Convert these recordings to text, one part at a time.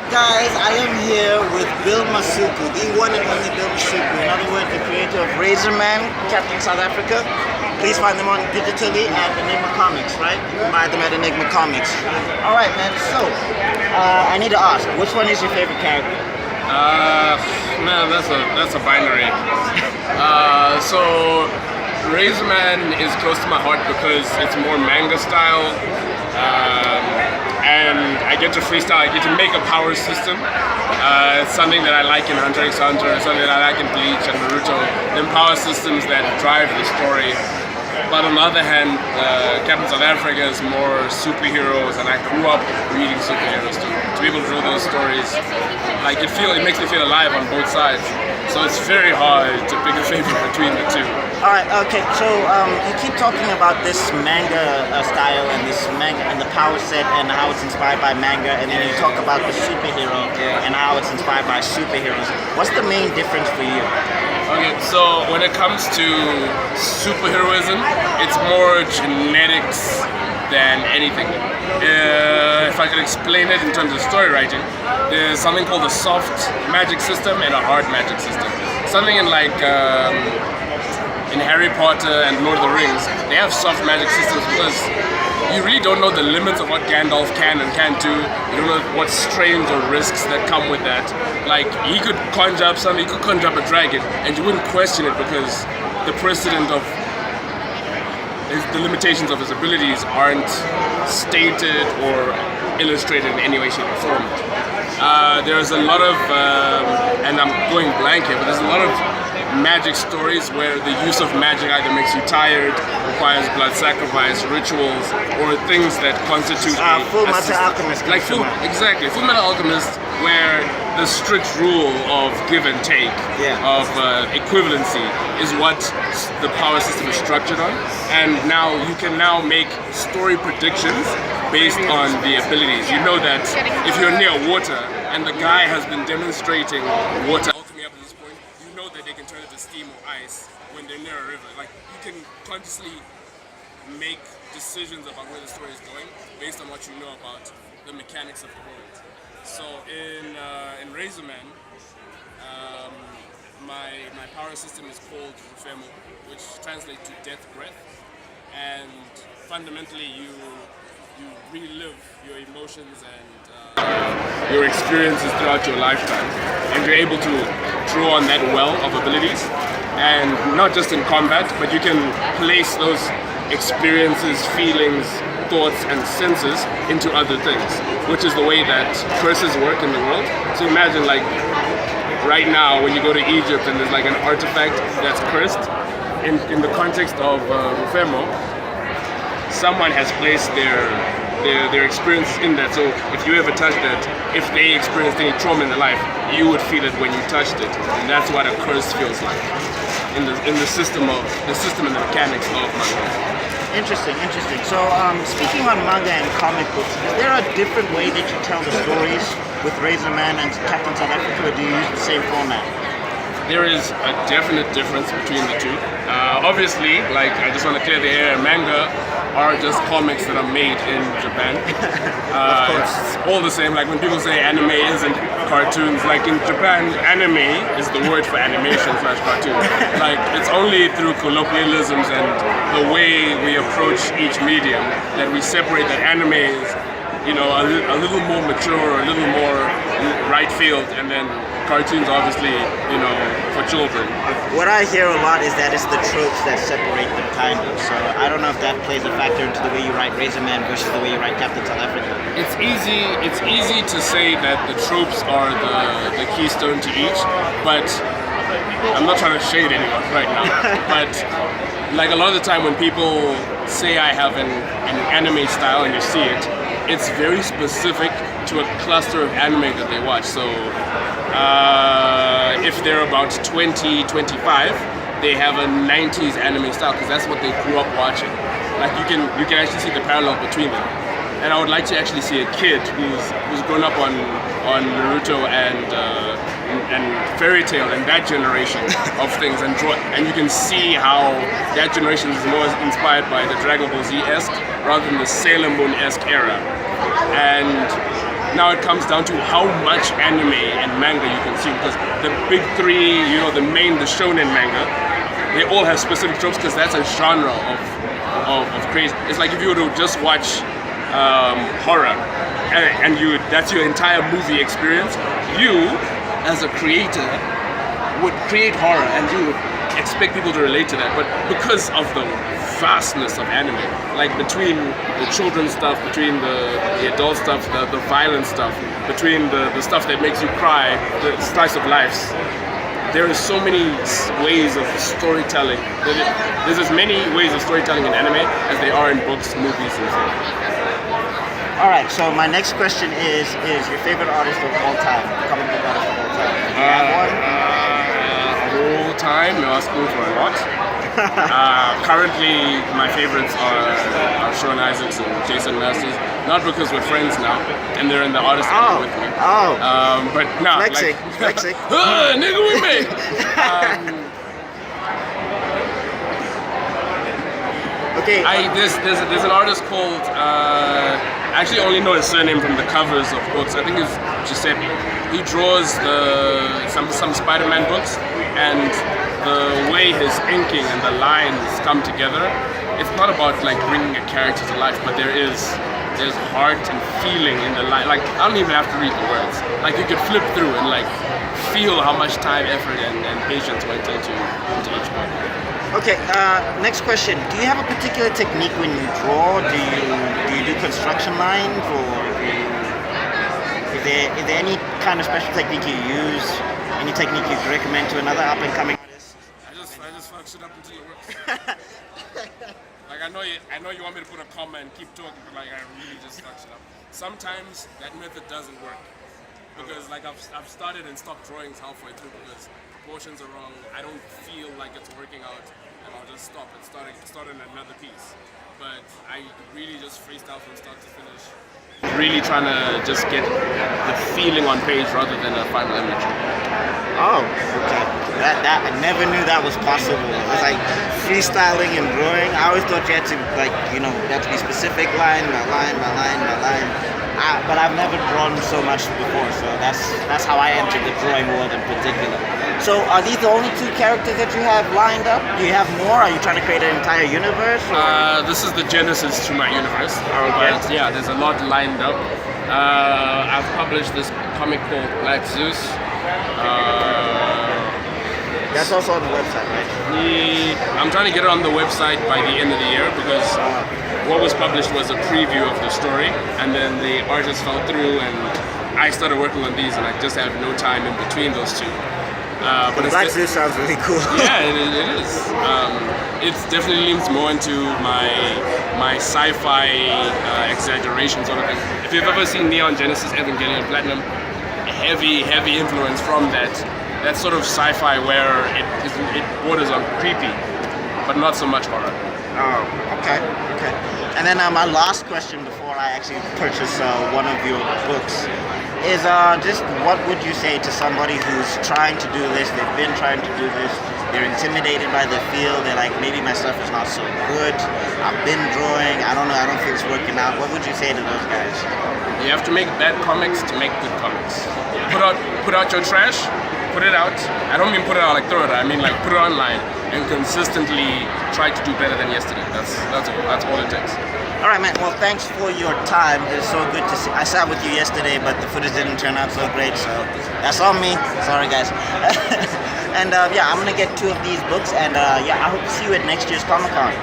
Guys, I am here with Bill Masuku, the one and only Bill Masuku. In other words, the creator of Razorman, Captain South Africa. Please find them on digitally at Enigma Comics, right? You can buy them at Enigma Comics. Alright, man, so, I need to ask, which one is your favorite character? Man, that's a binary. So Razorman is close to my heart because it's more manga style. And I get to freestyle, I get to make a power system. It's something that I like in Hunter x Hunter, something that I like in Bleach and Naruto. Them power systems that drive the story. But on the other hand, Captain South Africa is more superheroes, and I grew up reading superheroes too. To be able to draw those stories, like it makes me feel alive on both sides. So it's very hard to pick a favorite between the two. Alright, okay, so you keep talking about this manga style and this manga and the power set and how it's inspired by manga, and then you talk about the superhero and how it's inspired by superheroes. What's the main difference for you? Okay, so when it comes to superheroism, it's more genetics than anything. If I could explain it in terms of story writing, there's something called a soft magic system and a hard magic system. Something in like in Harry Potter and Lord of the Rings, they have soft magic systems because you really don't know the limits of what Gandalf can and can't do. You don't know what strains or risks that come with that. Like, he could conjure up something, he could conjure up a dragon, and you wouldn't question it because the precedent of the limitations of his abilities aren't stated or illustrated in any way, shape, or form. There's a lot of, and I'm going blank here, but there's a lot of magic stories where the use of magic either makes you tired, requires blood sacrifice, rituals, or things that constitute Full Metal Alchemist. like exactly, Full Metal Alchemist, where the strict rule of give and take, of equivalency, is what the power system is structured on. And now you can now make story predictions based on the abilities. You know that if you're near water and the guy has been demonstrating water ultimately up to this point, you know that they can turn it to steam or ice when they're near a river. Like, you can consciously make decisions about where the story is going based on what you know about the mechanics of the world. So in Razorman, my power system is called Rufemo, which translates to death breath, and fundamentally you relive your emotions and your experiences throughout your lifetime, and you're able to draw on that well of abilities, and not just in combat, but you can place those experiences, feelings, thoughts and senses into other things, which is the way that curses work in the world. So imagine, like, right now when you go to Egypt and there's like an artifact that's cursed, in the context of Rufemo, someone has placed their experience in that. So if you ever touch that, if they experienced any trauma in their life, you would feel it when you touched it, and that's what a curse feels like in the system and the mechanics of manga. Interesting. So, speaking on manga and comic books, is there a different way that you tell the stories with Razorman and Captain South Africa, or do you use the same format? There is a definite difference between the two. Obviously, like, I just want to clear the air, manga are just comics that are made in Japan. It's all the same. Like, when people say anime isn't cartoons, like in Japan, anime is the word for animation / cartoon. Like, it's only through colloquialisms and the way we approach each medium that we separate that anime is, you know, a little more mature, a little more right field, and then cartoons obviously, you know, for children. What I hear a lot is that it's the tropes that separate them, kind of. So I don't know if that plays a factor into the way you write Razorman versus the way you write Captain South Africa. It's easy to say that the tropes are the keystone to each, but I'm not trying to shade anyone right now. But like, a lot of the time when people say I have an anime style and you see it, it's very specific to a cluster of anime that they watch. So if they're about 20, 25, they have a 90s anime style because that's what they grew up watching. Like, you can actually see the parallel between them. And I would like to actually see a kid who's grown up on Naruto and Fairy Tail and that generation of things, and you can see how that generation is more inspired by the Dragon Ball Z-esque rather than the Sailor Moon-esque era. And Now it comes down to how much anime and manga you consume, because the big three, the shonen manga, they all have specific tropes because that's a genre of crazy. It's like if you were to just watch horror and that's your entire movie experience, you as a creator would create horror and you would expect people to relate to that, but because of the vastness of anime, like between the children's stuff, between the adult stuff, the violent stuff, between the stuff that makes you cry, the slice of lives, there is so many ways of storytelling. There's as many ways of storytelling in anime as there are in books, movies, and film. All right, so my next question is your favorite artist of all time, comic book artist of all time? Do you have one? All time, you're asking for a lot. Currently, my favorites are Sean Isaacs and Jason Masters. Not because we're friends now, and they're in the artist album with me. But no, flexing. Nigga, we made. Okay. There's an artist called. I actually only know his surname from the covers of books. I think it's Giuseppe. He draws some Spider-Man books, and the way his inking and the lines come together, it's not about like bringing a character to life, but there's heart and feeling in the line. Like I don't even have to read the words. Like you could flip through and like feel how much time, effort, and patience went into each book. Okay, next question. Do you have a particular technique when you draw? Do you do construction lines, or is there any kind of special technique you use? Any technique you'd recommend to another up and coming artist? I just fuck shit up until it works. Like I know you want me to put a comma and keep talking, but like I really just fuck shit up. Sometimes that method doesn't work because like I've started and stopped drawings halfway through because proportions are wrong. I don't feel like it's working out, and I'll just stop and start on another piece. But I really just freestyle from start to finish. Really trying to just get the feeling on page rather than a final image. Oh, okay. That I never knew that was possible. It's like freestyling and drawing. I always thought you had to you had to be specific line by line by line by line. But I've never drawn so much before, so that's how I entered the drawing world in particular. So are these the only two characters that you have lined up? Do you have more? Are you trying to create an entire universe? This is the genesis to my universe. Okay. But yeah, there's a lot lined up. I've published this comic called Black Zeus. That's also on the website, right? I'm trying to get it on the website by the end of the year because what was published was a preview of the story, and then the artist fell through, and I started working on these, and I just have no time in between those two. But Black Zeus sounds really cool. Yeah, it is. It definitely leans more into my sci-fi exaggeration sort of thing. If you've ever seen Neon Genesis Evangelion Platinum, heavy influence from that sort of sci-fi where it borders on creepy, but not so much horror. Oh, okay. And then my last question before I actually purchase one of your books is just what would you say to somebody who's trying to do this, they've been trying to do this, they're intimidated by the field, they're like, maybe my stuff is not so good, I've been drawing, I don't know, I don't think it's working out. What would you say to those guys? You have to make bad comics to make good comics. Put out your trash, put it out. I don't mean put it out like throw it out, I mean like put it online and consistently try to do better than yesterday. That's all it takes. All right, man. Well, thanks for your time. It's so good to see. I sat with you yesterday, but the footage didn't turn out so great, so that's on me. Sorry, guys. And yeah, I'm gonna get 2 of these books, and yeah, I hope to see you at next year's COMICON.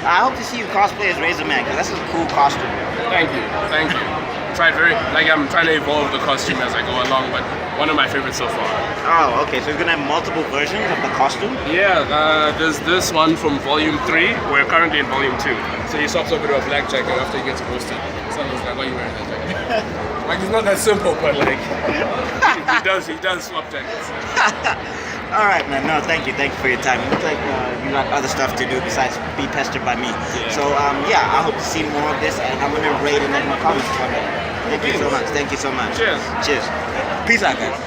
I hope to see you cosplay as Razor Man, because that's a cool costume. Thank you. I'm trying to evolve the costume as I go along, but one of my favorites so far. Oh, okay. So you're gonna have multiple versions of the costume? Yeah, there's this one from Volume 3. We're currently in Volume 2. So he swaps over to a black jacket after he gets posted. Someone's like, why are you wearing that jacket? Like, it's not that simple, but like, he does swap jackets. All right, man. No, thank you for your time. It looks like you got other stuff to do besides be pestered by me. Yeah. So yeah, I hope to see more of this, and I'm gonna rate and let my comments come in. Thank you so much. Cheers. Peace out, guys.